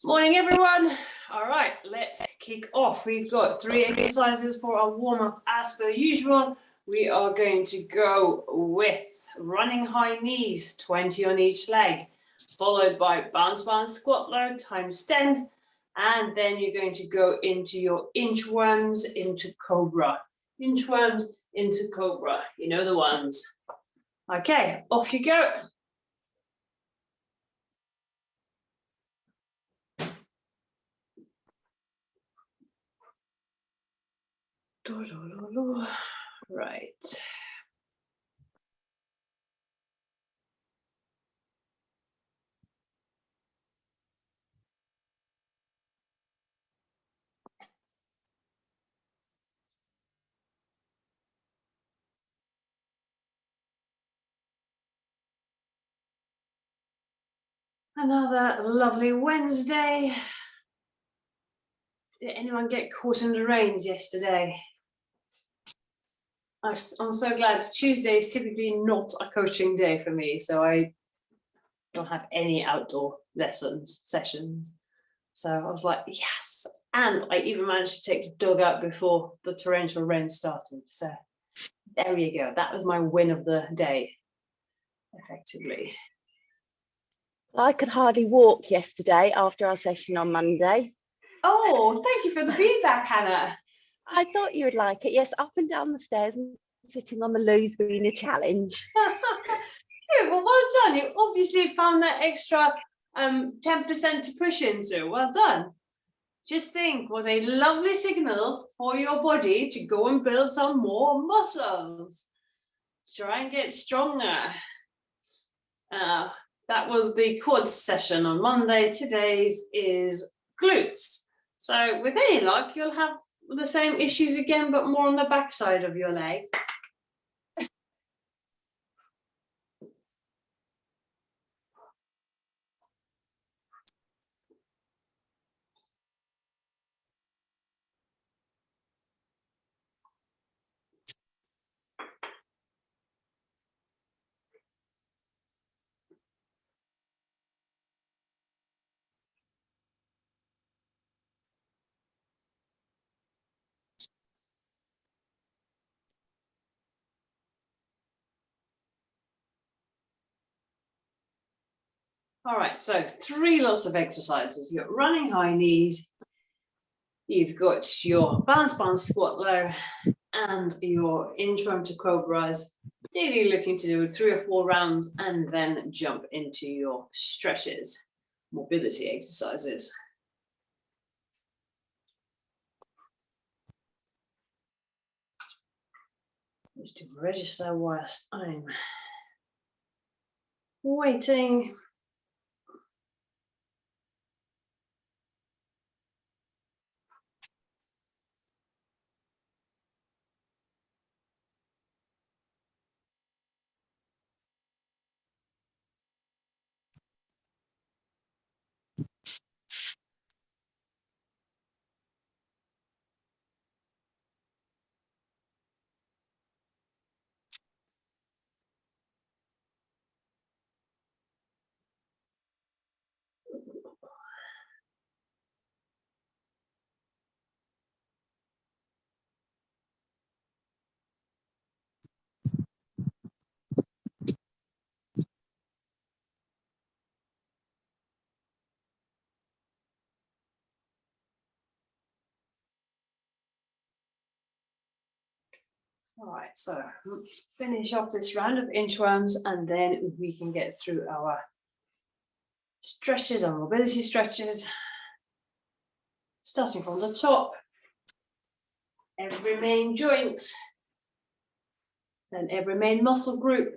Morning, everyone. All right, let's kick off. We've got 3 exercises for our warm-up as per usual. We are going to go with running high knees, 20 on each leg, followed by bounce squat load times 10. And then you're going to go into your inchworms into cobra. Inchworms into cobra, you know the ones. Okay, off you go. Right. Another lovely Wednesday. Did anyone get caught in the rains yesterday? I'm so glad. Tuesday is typically not a coaching day for me, so I don't have any outdoor sessions. So I was like, yes. And I even managed to take the dog out before the torrential rain started. So there you go. That was my win of the day, effectively. I could hardly walk yesterday after our session on Monday. Oh, thank you for the feedback, Hannah. I thought you would like it. Yes, up and down the stairs and sitting on the loo's been a challenge. Yeah, well done. You obviously found that extra 10% to push into. Well done. Just think, what a lovely signal for your body to go and build some more muscles. Try and get stronger. That was the quads session on Monday. Today's is glutes. So with any luck, you'll have the same issues again, but more on the back side of your leg. All right, so 3 lots of exercises. You've got running high knees, you've got your bounce squat low, and your inchworm to cobras. Daily looking to do 3 or 4 rounds and then jump into your stretches, mobility exercises. Just to register whilst I'm waiting. All right, so finish off this round of inchworms and then we can get through our stretches, our mobility stretches. Starting from the top, every main joint, then every main muscle group,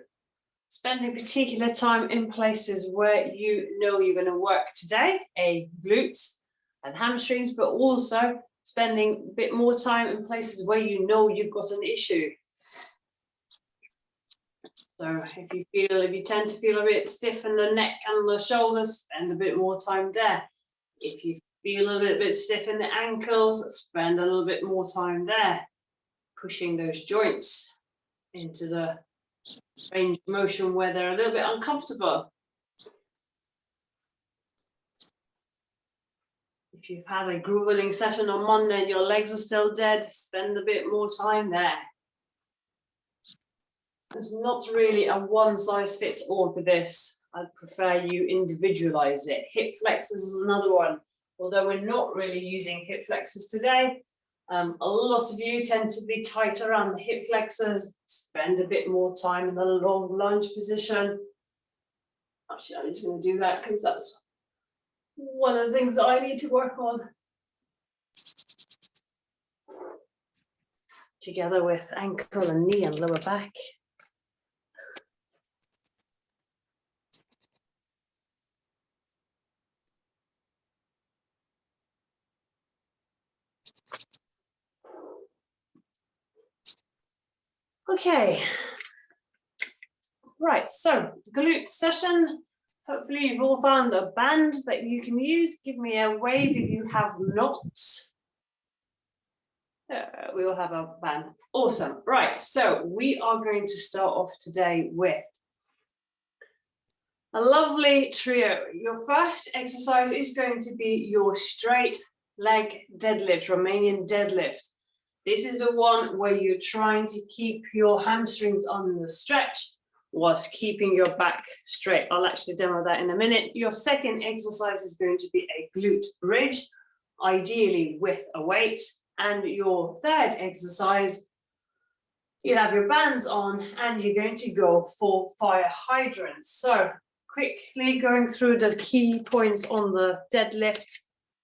spending particular time in places where you know you're going to work today, glutes and hamstrings, but also spending a bit more time in places where you know you've got an issue. So if you tend to feel a bit stiff in the neck and the shoulders, spend a bit more time there. If you feel a little bit stiff in the ankles, spend a little bit more time there, pushing those joints into the range of motion where they're a little bit uncomfortable. If you've had a grueling session on Monday and your legs are still dead, spend a bit more time there. There's not really a one size fits all for this. I'd prefer you individualize it. Hip flexors is another one. Although we're not really using hip flexors today, a lot of you tend to be tight around the hip flexors. Spend a bit more time in the long lunge position. Actually, I'm just going to do that because that's one of the things that I need to work on. Together with ankle and knee and lower back. Okay. Right, so glute session. Hopefully you've all found a band that you can use. Give me a wave if you have not. We all have a band. Awesome. Right, so we are going to start off today with a lovely trio. Your first exercise is going to be your straight leg deadlift, Romanian deadlift. This is the one where you're trying to keep your hamstrings on the stretch whilst keeping your back straight. I'll actually demo that in a minute. Your second exercise is going to be a glute bridge, ideally with a weight. And your third exercise, you have your bands on and you're going to go for fire hydrants. So quickly going through the key points on the deadlift.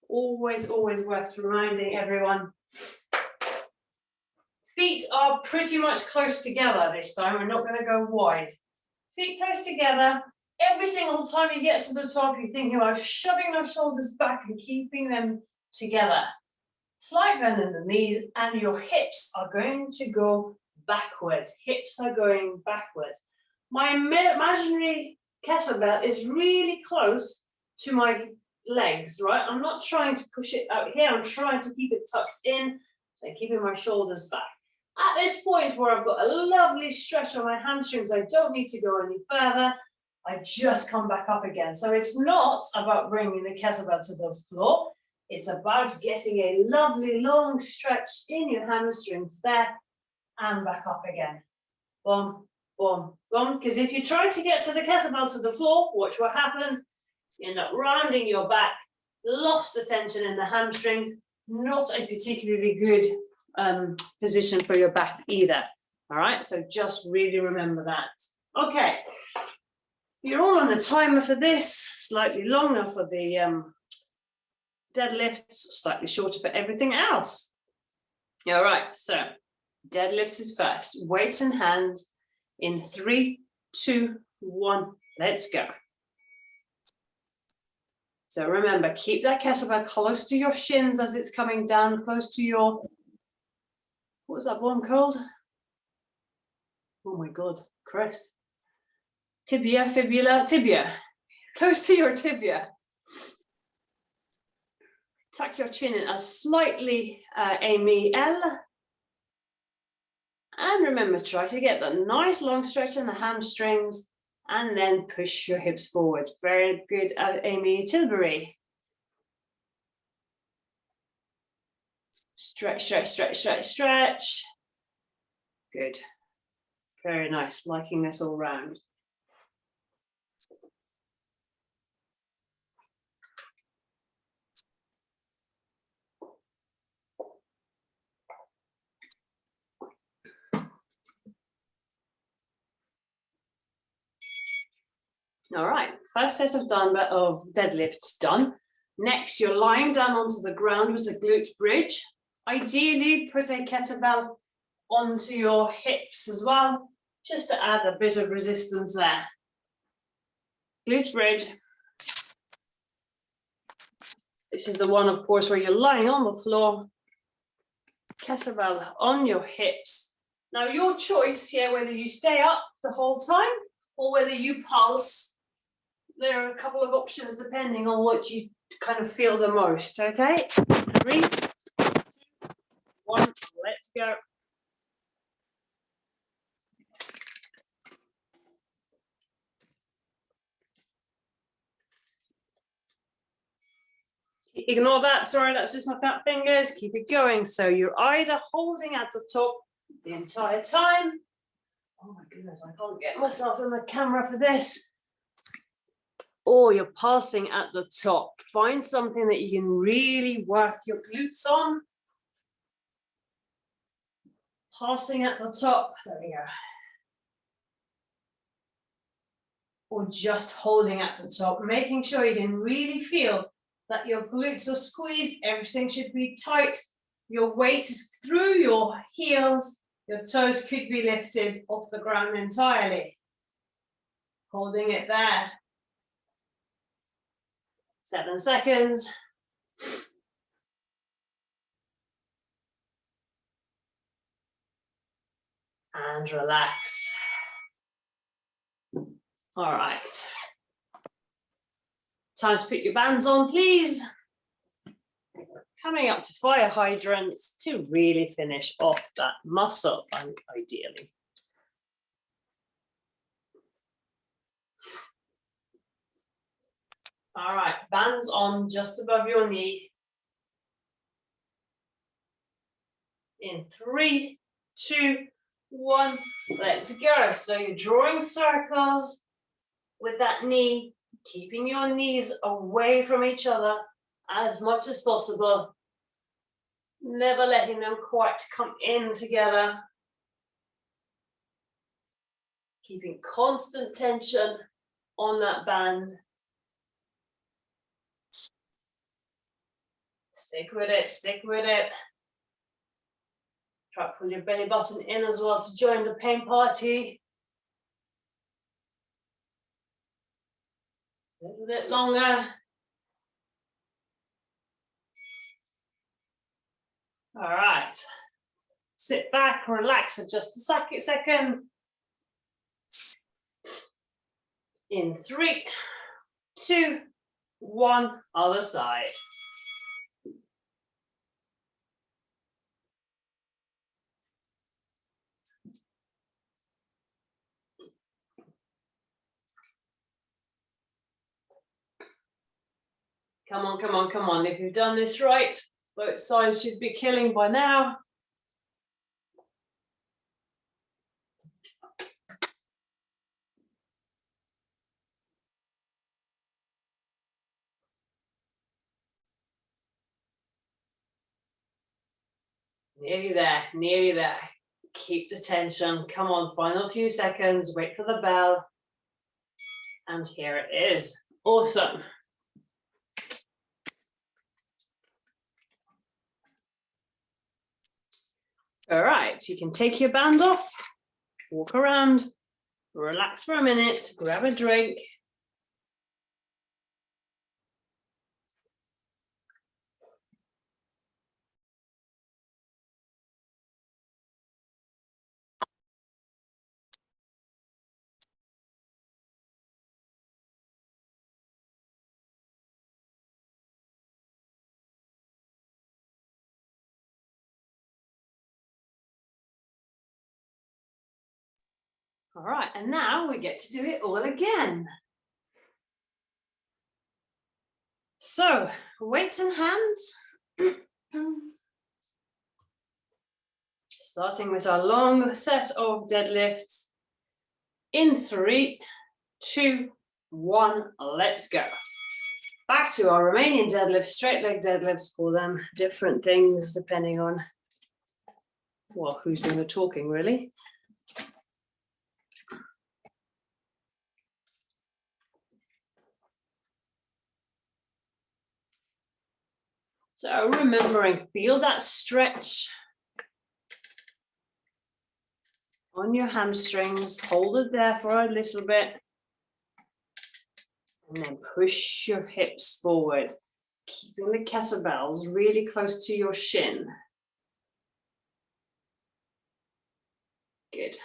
Always worth reminding everyone. Feet are pretty much close together this time. We're not going to go wide. Feet close together. Every single time you get to the top, you're thinking about shoving those shoulders back and keeping them together. Slight bend in the knees and your hips are going to go backwards. Hips are going backwards. My imaginary kettlebell is really close to my legs, right? I'm not trying to push it out here. I'm trying to keep it tucked in. So keeping my shoulders back. At this point where I've got a lovely stretch on my hamstrings, I don't need to go any further. I just come back up again. So it's not about bringing the kettlebell to the floor. It's about getting a lovely long stretch in your hamstrings there and back up again. Boom, boom, boom. Because if you try to get to the kettlebell to the floor, watch what happens. You end up rounding your back, lost the tension in the hamstrings. Not a particularly good position for your back either. All right, so just really remember that. Okay, you're all on a timer for this, slightly longer for the deadlifts, slightly shorter for everything else. All right, so deadlifts is first. Weights in hand in 3, 2, 1, let's go. So remember, keep that kettlebell close to your shins as it's coming down, close to your, what was that one called? Oh my God, Chris. Tibia, fibula, tibia. Close to your tibia. Tuck your chin in a slightly Amy L. And remember, try to get that nice long stretch in the hamstrings and then push your hips forward. Very good, Amy Tilbury. Stretch, stretch, stretch, stretch, stretch. Good. Very nice, liking this all round. All right, first set of deadlifts done. Next, you're lying down onto the ground with a glute bridge. Ideally, put a kettlebell onto your hips as well, just to add a bit of resistance there. Glute bridge. This is the one, of course, where you're lying on the floor, kettlebell on your hips. Now, your choice here, whether you stay up the whole time or whether you pulse. There are a couple of options depending on what you kind of feel the most, okay? 3, 2, 1, let's go. Ignore that, sorry, that's just my fat fingers. Keep it going. So you're either holding at the top the entire time. Oh my goodness, I can't get myself in the camera for this. Or you're passing at the top. Find something that you can really work your glutes on. Passing at the top, there we go. Or just holding at the top, making sure you can really feel that your glutes are squeezed, everything should be tight, your weight is through your heels, your toes could be lifted off the ground entirely. Holding it there. 7 seconds. And relax. All right. Time to put your bands on, please. Coming up to fire hydrants to really finish off that muscle, ideally. All right, bands on just above your knee. In 3, 2, 1, let's go. So you're drawing circles with that knee, keeping your knees away from each other as much as possible. Never letting them quite come in together. Keeping constant tension on that band. Stick with it, stick with it. Try to pull your belly button in as well to join the pain party. A little bit longer. All right. Sit back, relax for just a second. In 3, 2, 1, other side. Come on, come on, come on. If you've done this right, both sides should be killing by now. Nearly there, nearly there. Keep the tension. Come on, final few seconds. Wait for the bell. And here it is. Awesome. All right, you can take your band off, walk around, relax for a minute, grab a drink. All right, and now we get to do it all again. So, weights in hands. Starting with our long set of deadlifts. In 3, 2, 1, let's go. Back to our Romanian deadlifts, straight leg deadlifts, call them different things depending on, well, who's doing the talking really. So remembering, feel that stretch on your hamstrings, hold it there for a little bit, and then push your hips forward, keeping the kettlebells really close to your shin. Good.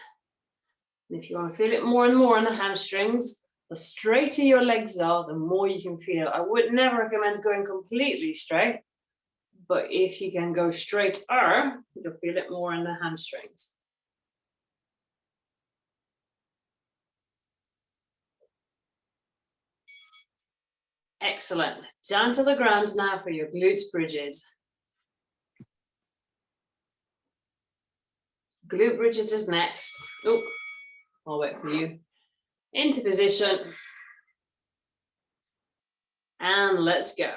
And if you want to feel it more and more in the hamstrings, the straighter your legs are, the more you can feel. I would never recommend going completely straight, but if you can go straighter, you'll feel it more in the hamstrings. Excellent. Down to the ground now for your glutes bridges. Glute bridges is next. Oh, I'll wait for you. Into position. And let's go.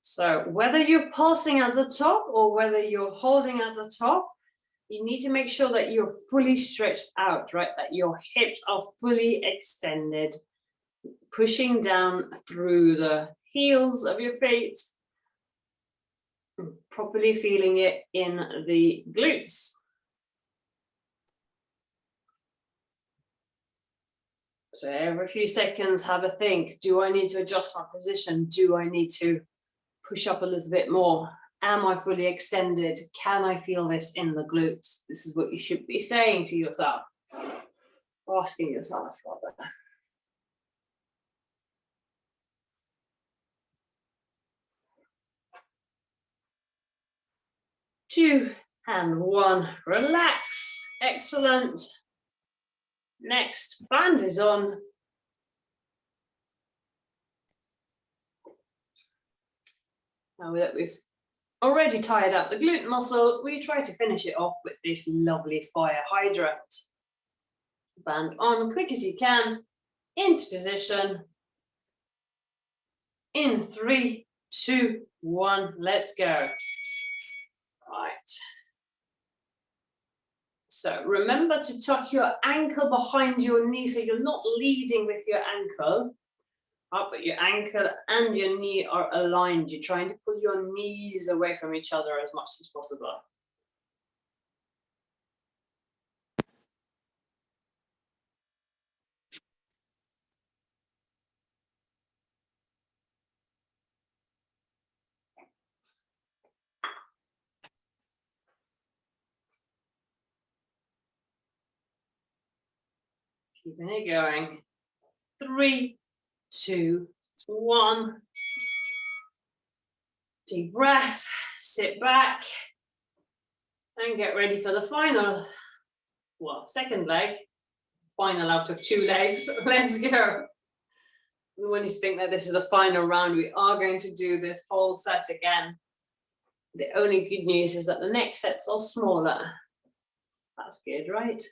So whether you're pulsing at the top or whether you're holding at the top, you need to make sure that you're fully stretched out, right? That your hips are fully extended, pushing down through the heels of your feet, properly feeling it in the glutes. So every few seconds, have a think. Do I need to adjust my position? Do I need to push up a little bit more? Am I fully extended? Can I feel this in the glutes? This is what you should be saying to yourself, asking yourself rather. 2 and 1, relax, excellent. Next, band is on. Now that we've already tired up the glute muscle, we try to finish it off with this lovely fire hydrant. Band on, quick as you can, into position. In 3, 2, 1, let's go. Right. So remember to tuck your ankle behind your knee so you're not leading with your ankle. Up, but your ankle and your knee are aligned. You're trying to pull your knees away from each other as much as possible. Keeping it going. 3, 2, 1. Deep breath, sit back, and get ready for the final, well, second leg, final out of 2 legs. Let's go. We want you to think that this is the final round. We are going to do this whole set again. The only good news is that the next sets are smaller. That's good, right?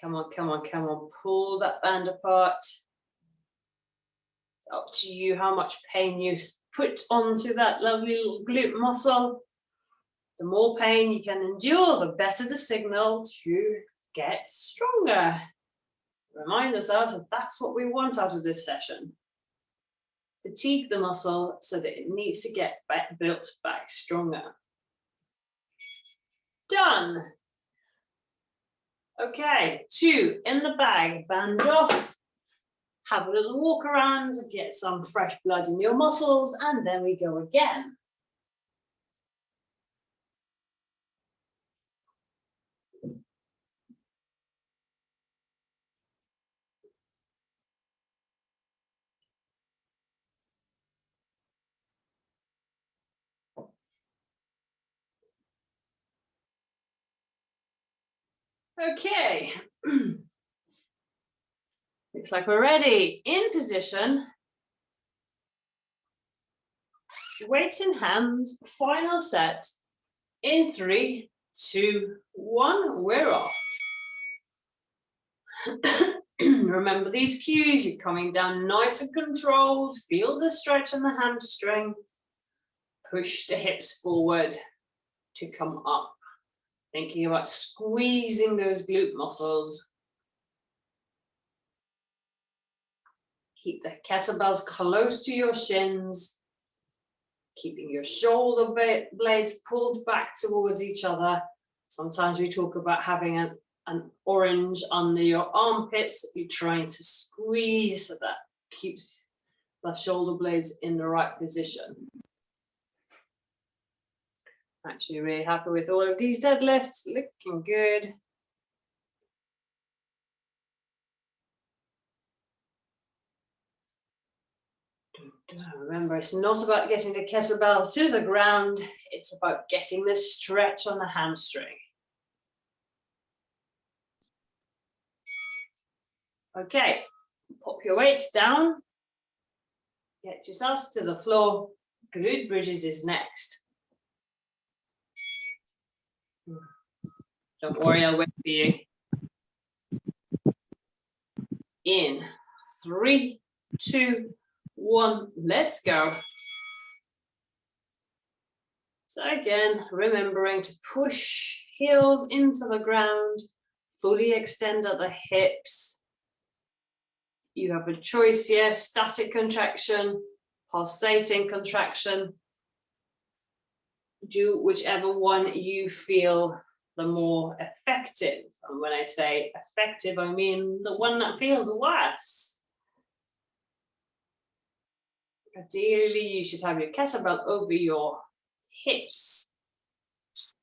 Come on, come on, come on. Pull that band apart. It's up to you how much pain you put onto that lovely little glute muscle. The more pain you can endure, the better the signal to get stronger. Remind ourselves that that's what we want out of this session. Fatigue the muscle so that it needs to get built back stronger. Done. Okay, 2 in the bag, band off. Have a little walk around, get some fresh blood in your muscles, and then we go again. Okay. Looks like we're ready. In position. Weights in hands. Final set. In 3, 2, 1. We're off. Remember these cues. You're coming down nice and controlled. Feel the stretch in the hamstring. Push the hips forward to come up. Thinking about squeezing those glute muscles. Keep the kettlebells close to your shins. Keeping your shoulder blades pulled back towards each other. Sometimes we talk about having an orange under your armpits. You're trying to squeeze so that keeps the shoulder blades in the right position. Actually really happy with all of these deadlifts, looking good. Remember, it's not about getting the kettlebell to the ground, it's about getting the stretch on the hamstring. Okay, pop your weights down, get yourselves to the floor. Glute bridges is next. Don't worry, I'll wait for you. In 3, 2, 1, let's go. So again, remembering to push heels into the ground, fully extend at the hips. You have a choice here, static contraction, pulsating contraction. Do whichever one you feel the more effective. And when I say effective, I mean the one that feels worse. Ideally, you should have your kettlebell over your hips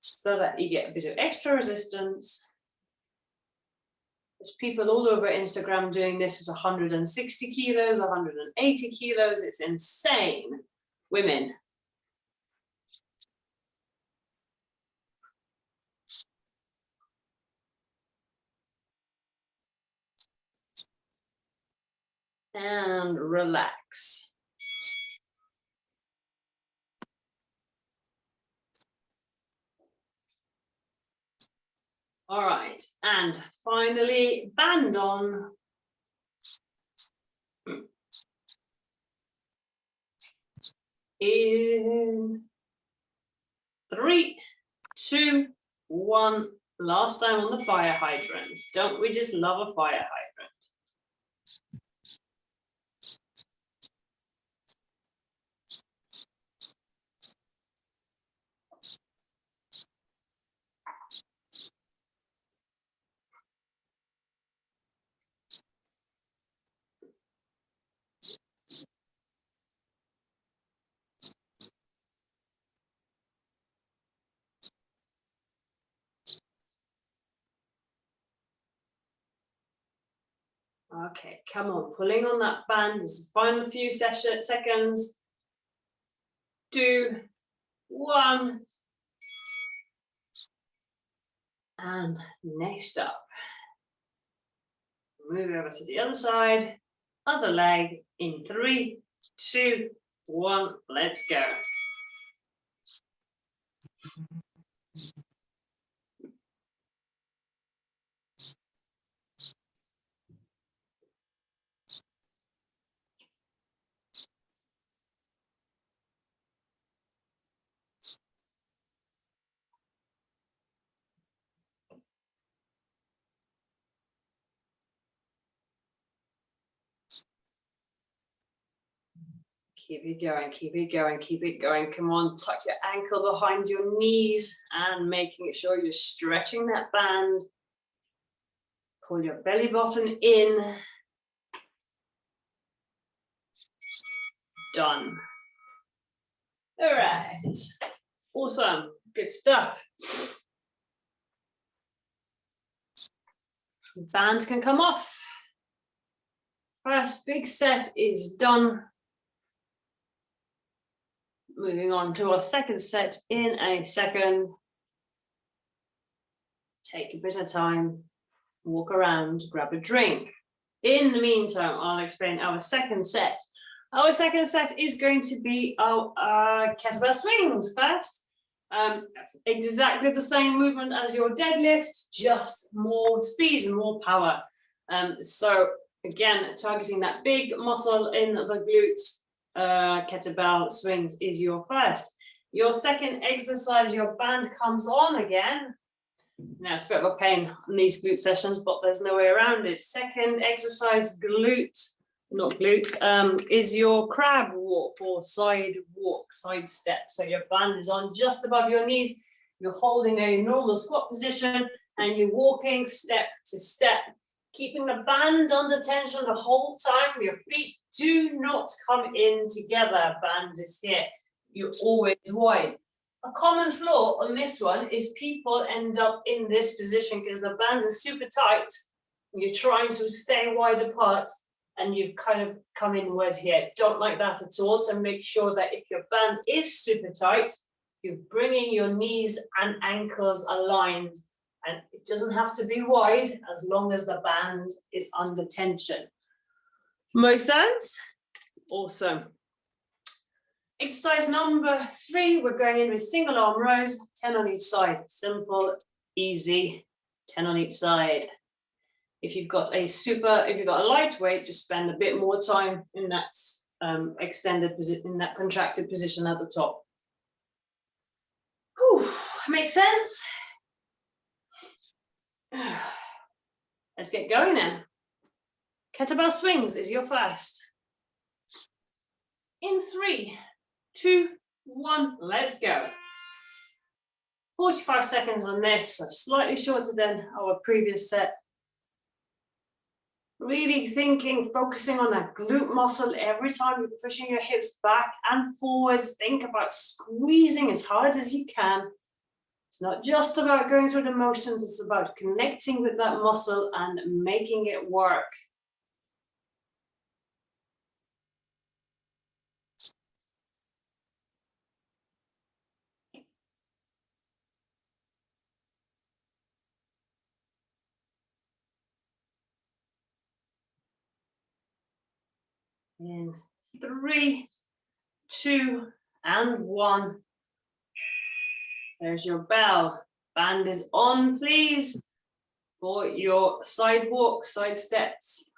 so that you get a bit of extra resistance. There's people all over Instagram doing this with 160 kilos, 180 kilos. It's insane. Women. And relax. All right, and finally, band on. In 3, 2, 1. Last time on the fire hydrants. Don't we just love a fire hydrant? Okay, come on, pulling on that band. This is the final few seconds. 2, 1. And next up, move over to the other side, other leg in 3, 2, 1. Let's go. Keep it going, keep it going, keep it going. Come on, tuck your ankle behind your knees and making sure you're stretching that band. Pull your belly button in. Done. All right. Awesome. Good stuff. Band can come off. First big set is done. Moving on to our second set in a second. Take a bit of time, walk around, grab a drink. In the meantime, I'll explain our second set. Our second set is going to be our kettlebell swings first. Exactly the same movement as your deadlift, just more speed and more power. So again, targeting that big muscle in the glutes. Kettlebell swings is your first. Your second exercise, your band comes on again. Now it's a bit of a pain on these glute sessions, but there's no way around it. Second exercise, is your crab walk or side walk, side step. So your band is on just above your knees. You're holding a normal squat position and you're walking step to step. Keeping the band under tension the whole time. Your feet do not come in together. Band is here. You're always wide. A common flaw on this one is people end up in this position because the band is super tight. You're trying to stay wide apart and you've kind of come inwards here. Don't like that at all. So make sure that if your band is super tight, you're bringing your knees and ankles aligned, and it doesn't have to be wide as long as the band is under tension. Make sense? Awesome. Exercise number 3, we're going in with single arm rows, 10 on each side. Simple, easy, 10 on each side. If you've got a lightweight, just spend a bit more time in that extended position, in that contracted position at the top. Whew, makes sense? Let's get going then. Kettlebell swings is your first. In 3, 2, 1, let's go. 45 seconds on this, so slightly shorter than our previous set. Really thinking, focusing on that glute muscle every time you're pushing your hips back and forwards. Think about squeezing as hard as you can. It's not just about going through the motions, it's about connecting with that muscle and making it work. In 3, 2, and 1. There's your bell. Band is on, please, for your side walk, side steps.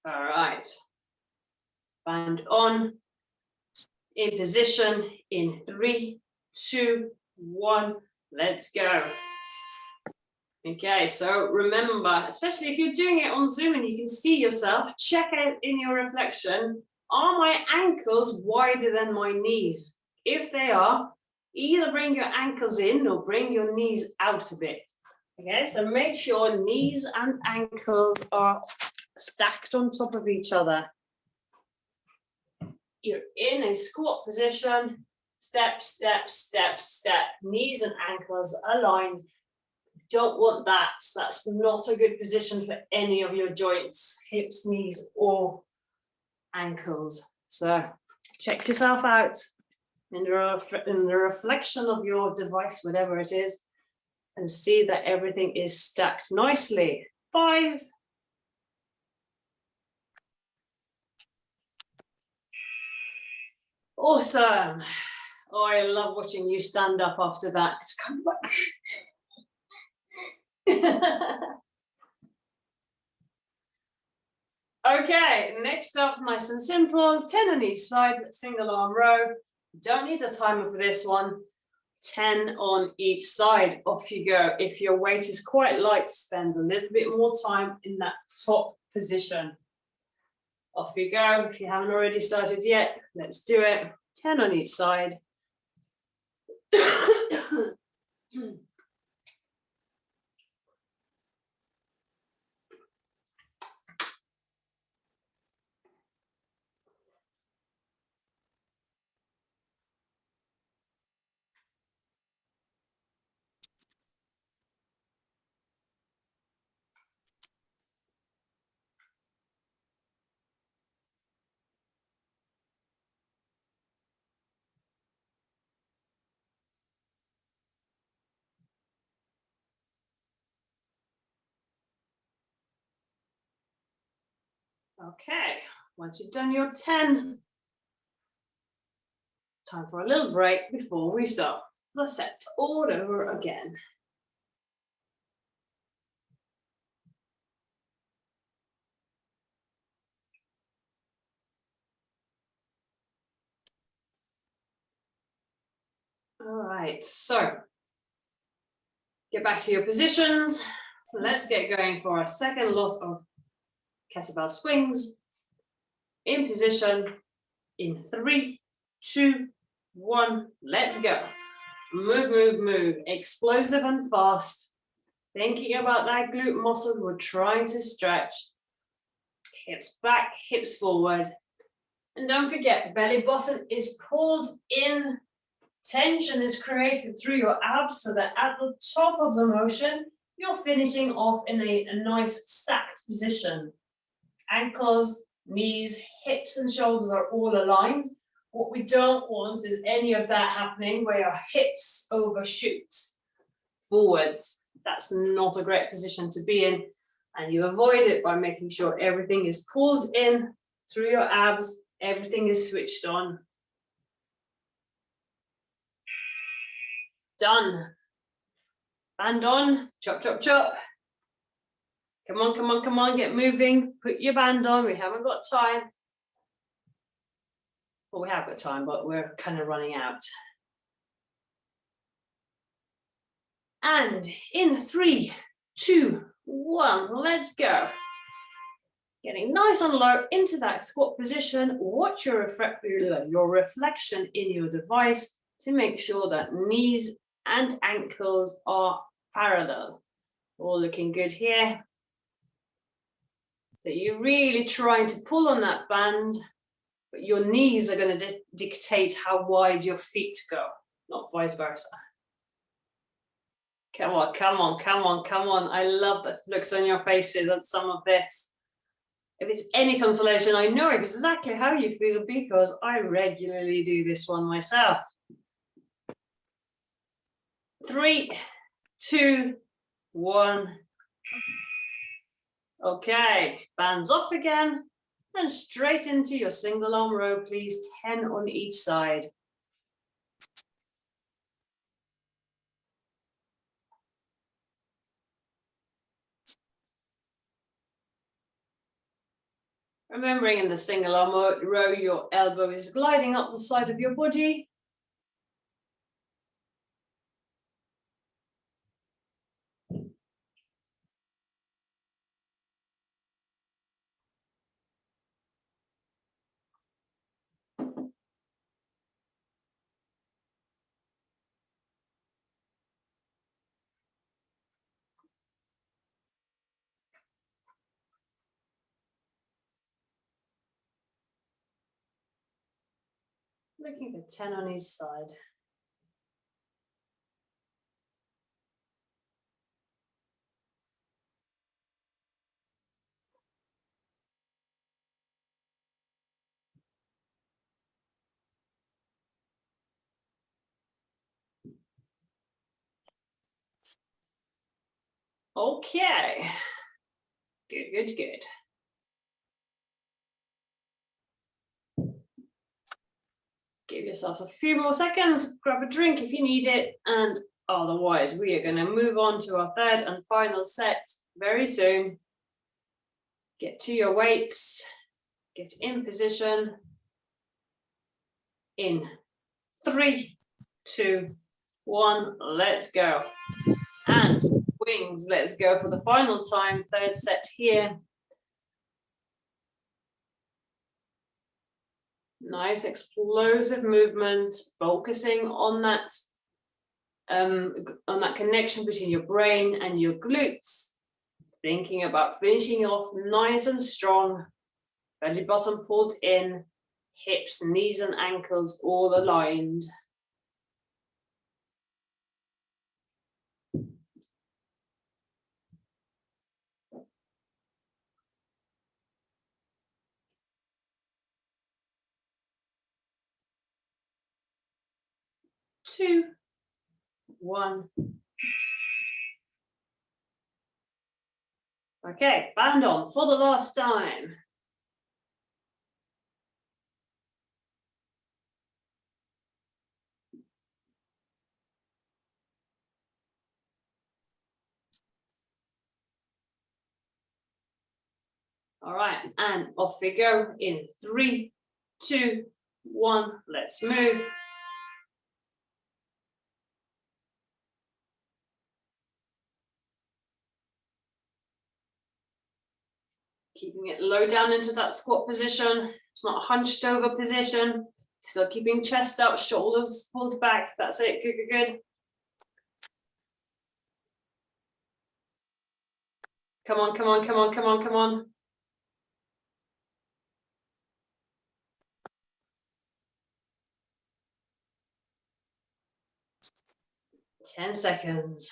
All right. Band on. In position in 3, 2, 1. Let's go. Okay, so remember, especially if you're doing it on Zoom and you can see yourself, check out in your reflection, are my ankles wider than my knees? If they are, either bring your ankles in or bring your knees out a bit. Okay, so make sure knees and ankles are stacked on top of each other. You're in a squat position, step, step, step, step, knees and ankles aligned. Don't want that. That's not a good position for any of your joints, hips, knees, or ankles. So check yourself out in the reflection of your device, whatever it is, and see that everything is stacked nicely. 5. Awesome. Oh, I love watching you stand up after that. It's kind of like okay, next up, nice and simple, 10 on each side, single arm row. Don't need a timer for this one. 10 on each side, off you go. If your weight is quite light, spend a little bit more time in that top position. Off you go. If you haven't already started yet, let's do it. 10 on each side. Okay, once you've done your 10, time for a little break before we start the set all over again. All right, so get back to your positions. Let's get going for a second lot of kettlebell swings. In position, in 3, 2, 1, let's go. Move, move, move, explosive and fast. Thinking about that glute muscle we're trying to stretch. Hips back, hips forward. And don't forget, belly button is pulled in Tension is created through your abs so that at the top of the motion, you're finishing off in a nice stacked position. Ankles, knees, hips and shoulders are all aligned. What we don't want is any of that happening where your hips overshoot forwards. That's not a great position to be in. And you avoid it by making sure everything is pulled in through your abs, everything is switched on. Done. Band on, chop, chop, chop. Come on, come on, come on, get moving. Put your band on, we haven't got time. Well, we have got time, but we're kind of running out. And in 3, 2, 1, let's go. Getting nice and low into that squat position. Watch your reflection in your device to make sure that knees and ankles are parallel. All looking good here. So you're really trying to pull on that band, but your knees are going to dictate how wide your feet go, not vice versa. Come on, come on, come on, come on. I love the looks on your faces at some of this. If it's any consolation, I know exactly how you feel because I regularly do this one myself. 3, 2, 1. Okay, bands off again and straight into your single arm row, please. 10 on each side. Remembering in the single arm row, your elbow is gliding up the side of your body. Looking for 10 on each side. Okay, good, good, good. Give yourselves a few more seconds, grab a drink if you need it, and otherwise we are going to move on to our third and final set very soon. Get to your weights, get in position. In 3, 2, 1, let's go. And wings, let's go for the final time, third set here. Nice explosive movement, focusing on that connection between your brain and your glutes. Thinking about finishing off nice and strong, belly button pulled in, hips, knees and ankles all aligned. Two, 1. Okay, band on for the last time. All right, and off we go in 3, 2, 1, let's move. Keeping it low down into that squat position. It's not a hunched over position. Still keeping chest up, shoulders pulled back. That's it, good, good, good. Come on, come on, come on, come on, come on. 10 seconds.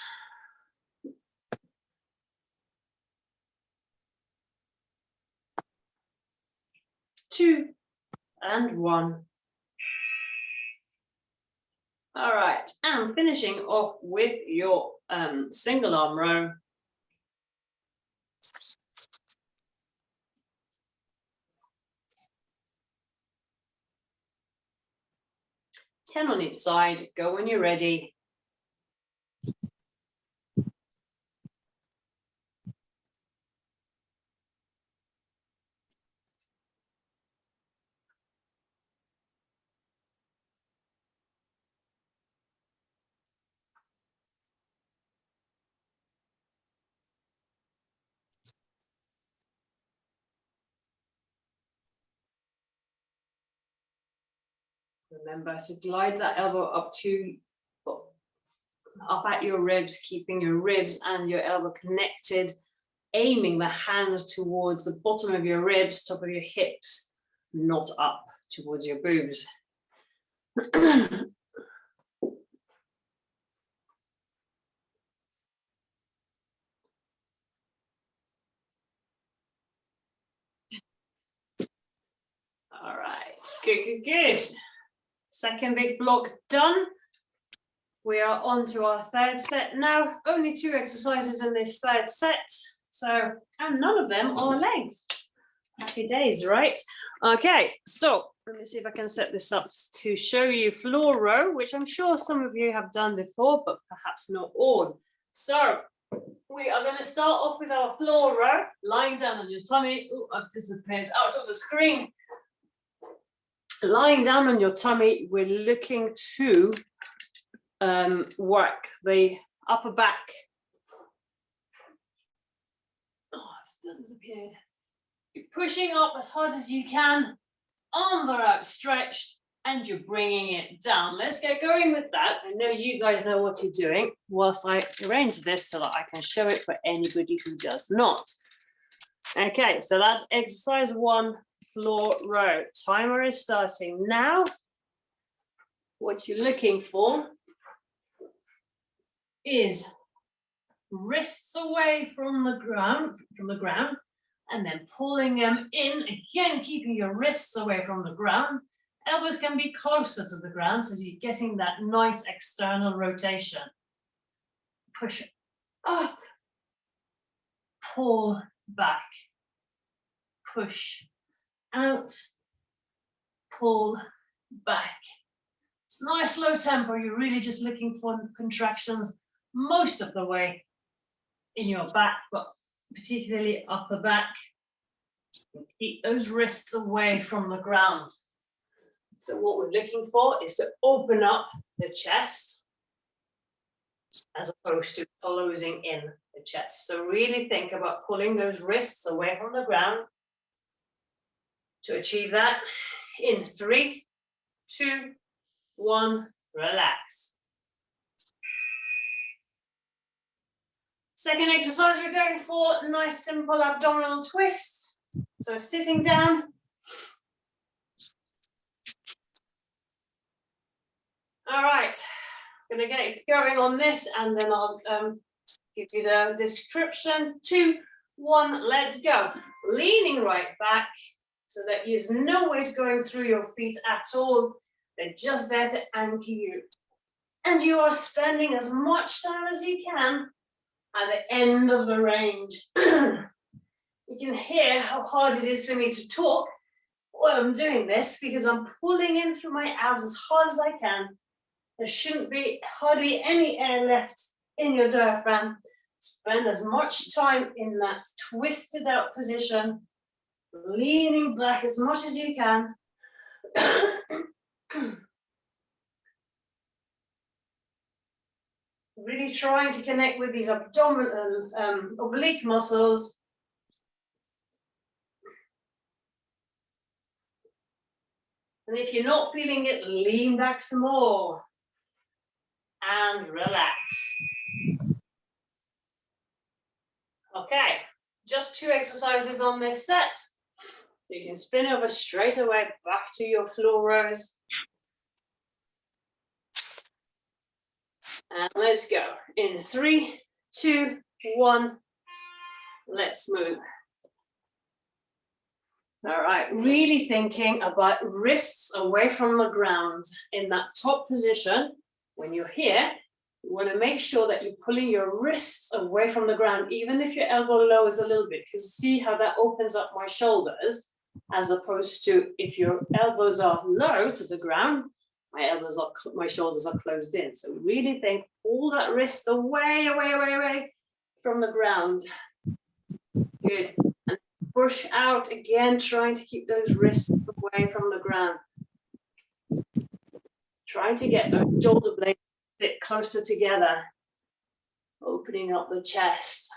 2 and 1. All right, and finishing off with your single arm row. Ten on each side, go when you're ready. Remember to glide that elbow up at your ribs, keeping your ribs and your elbow connected, aiming the hands towards the bottom of your ribs, top of your hips, not up towards your boobs. All right, good, good, good. Second big block done. We are on to our third set now. Only 2 exercises in this third set. So, and none of them are legs. Happy days, right? Okay, so let me see if I can set this up to show you floor row, which I'm sure some of you have done before, but perhaps not all. So we are going to start off with our floor row, lying down on your tummy. Oh, I've disappeared out of the screen. Lying down on your tummy, we're looking to work the upper back. Oh, it still disappeared. You're pushing up as hard as you can. Arms are outstretched and you're bringing it down. Let's get going with that. I know you guys know what you're doing whilst I arrange this so that I can show it for anybody who does not. Okay, so that's exercise 1, floor row. Timer is starting now. What you're looking for is wrists away from the ground, and then pulling them in, again keeping your wrists away from the ground. Elbows can be closer to the ground, so you're getting that nice external rotation. Push up, pull back, push out, pull back. It's nice low tempo. You're really just looking for contractions most of the way in your back, but particularly upper back. Keep those wrists away from the ground. So what we're looking for is to open up the chest as opposed to closing in the chest. So really think about pulling those wrists away from the ground. To achieve that, in 3, 2, 1, relax. Second exercise, we're going for nice simple abdominal twists. So sitting down. All right, I'm gonna get going on this and then I'll give you the description. 2, 1, let's go. Leaning right back so that there's no weight going through your feet at all. They're just there to anchor you. And you are spending as much time as you can at the end of the range. You can hear how hard it is for me to talk while I'm doing this because I'm pulling in through my abs as hard as I can. There shouldn't be hardly any air left in your diaphragm. Spend as much time in that twisted out position, leaning back as much as you can. Really trying to connect with these abdominal oblique muscles. And if you're not feeling it, lean back some more and relax. Okay, just 2 exercises on this set. You can spin over straight away back to your floor rows. And let's go. In 3, 2, 1. Let's move. All right, really thinking about wrists away from the ground in that top position. When you're here, you want to make sure that you're pulling your wrists away from the ground, even if your elbow lowers a little bit, because see how that opens up my shoulders, as opposed to if your elbows are low to the ground, my shoulders are closed in. So really think, pull that wrist away, away, away, away from the ground. Good. And push out again, trying to keep those wrists away from the ground. Trying to get those shoulder blades a bit closer together. Opening up the chest.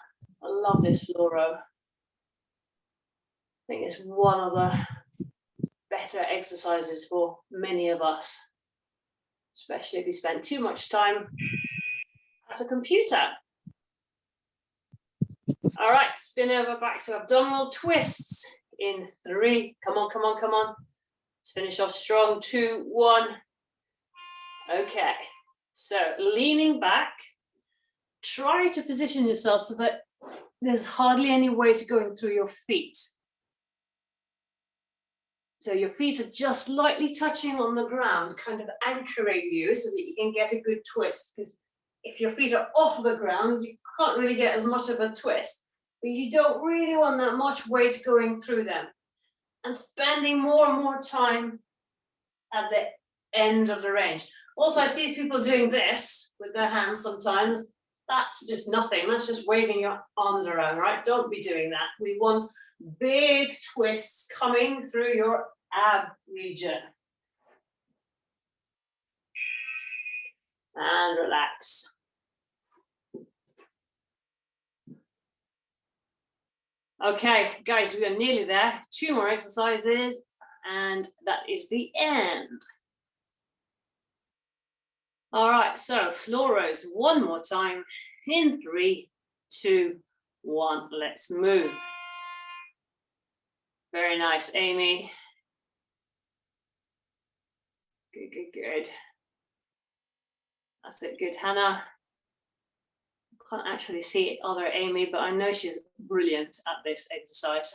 I love this fluoro. I think it's one of the better exercises for many of us, especially if you spend too much time at a computer. All right, spin over back to abdominal twists in 3. Come on, come on, come on. Let's finish off strong. 2, 1. Okay, so leaning back, try to position yourself so that there's hardly any weight going through your feet. So your feet are just lightly touching on the ground, kind of anchoring you so that you can get a good twist. Because if your feet are off the ground, you can't really get as much of a twist, but you don't really want that much weight going through them. And spending more and more time at the end of the range. Also, I see people doing this with their hands sometimes. That's just nothing. That's just waving your arms around, right? Don't be doing that. We want big twists coming through your ab region. And relax. Okay, guys, we are nearly there. 2 more exercises, and that is the end. All right, so fluoros one more time in 3, 2, 1. Let's move. Very nice, Amy. Good, good, good. That's it, good, Hannah. Can't actually see other Amy, but I know she's brilliant at this exercise.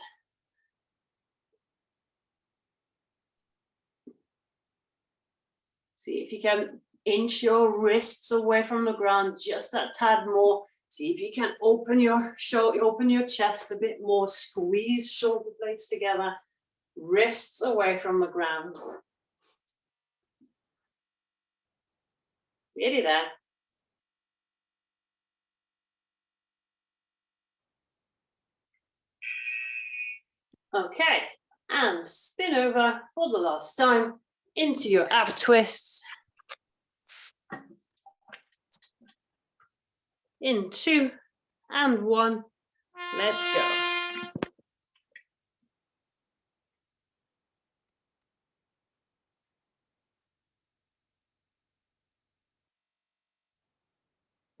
See if you can inch your wrists away from the ground just that tad more. See if you can open your chest a bit more, squeeze shoulder blades together, wrists away from the ground. Nearly there. Okay, and spin over for the last time into your ab twists. In 2 and 1, let's go.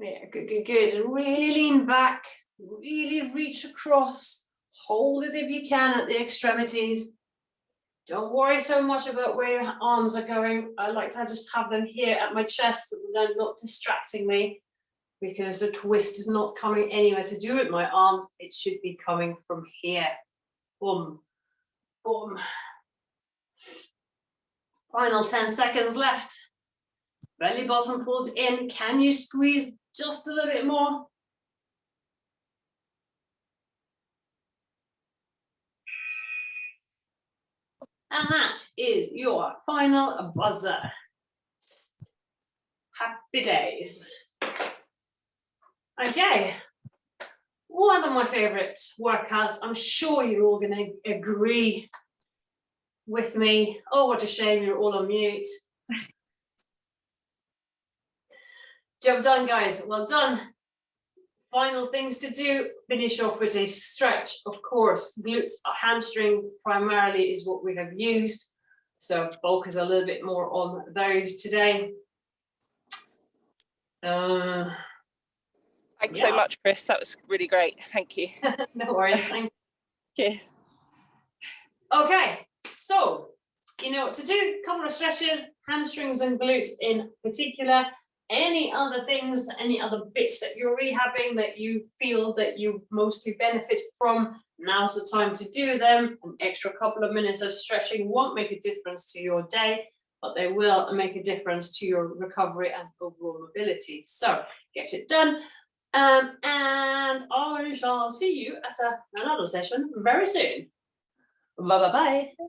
Yeah, good, good, good. Really lean back, really reach across, hold it if you can at the extremities. Don't worry so much about where your arms are going. I like to just have them here at my chest, but they're not distracting me, because the twist is not coming anywhere to do with my arms. It should be coming from here. Boom, boom. Final 10 seconds left. Belly button pulled in. Can you squeeze just a little bit more? And that is your final buzzer. Happy days. Okay, one of my favorite workouts. I'm sure you're all going to agree with me. Oh, what a shame you're all on mute. Job done, guys. Well done. Final things to do. Finish off with a stretch, of course. Glutes, hamstrings primarily is what we have used. So focus a little bit more on those today. Thanks so much, Chris. That was really great. Thank you. No worries. Thanks. Cheers. Okay, so you know what to do. Couple of stretches, hamstrings and glutes in particular. Any other things, any other bits that you're rehabbing that you feel that you mostly benefit from, now's the time to do them. An extra couple of minutes of stretching won't make a difference to your day, but they will make a difference to your recovery and overall mobility. So get it done. And I shall see you at another session very soon. Bye bye bye.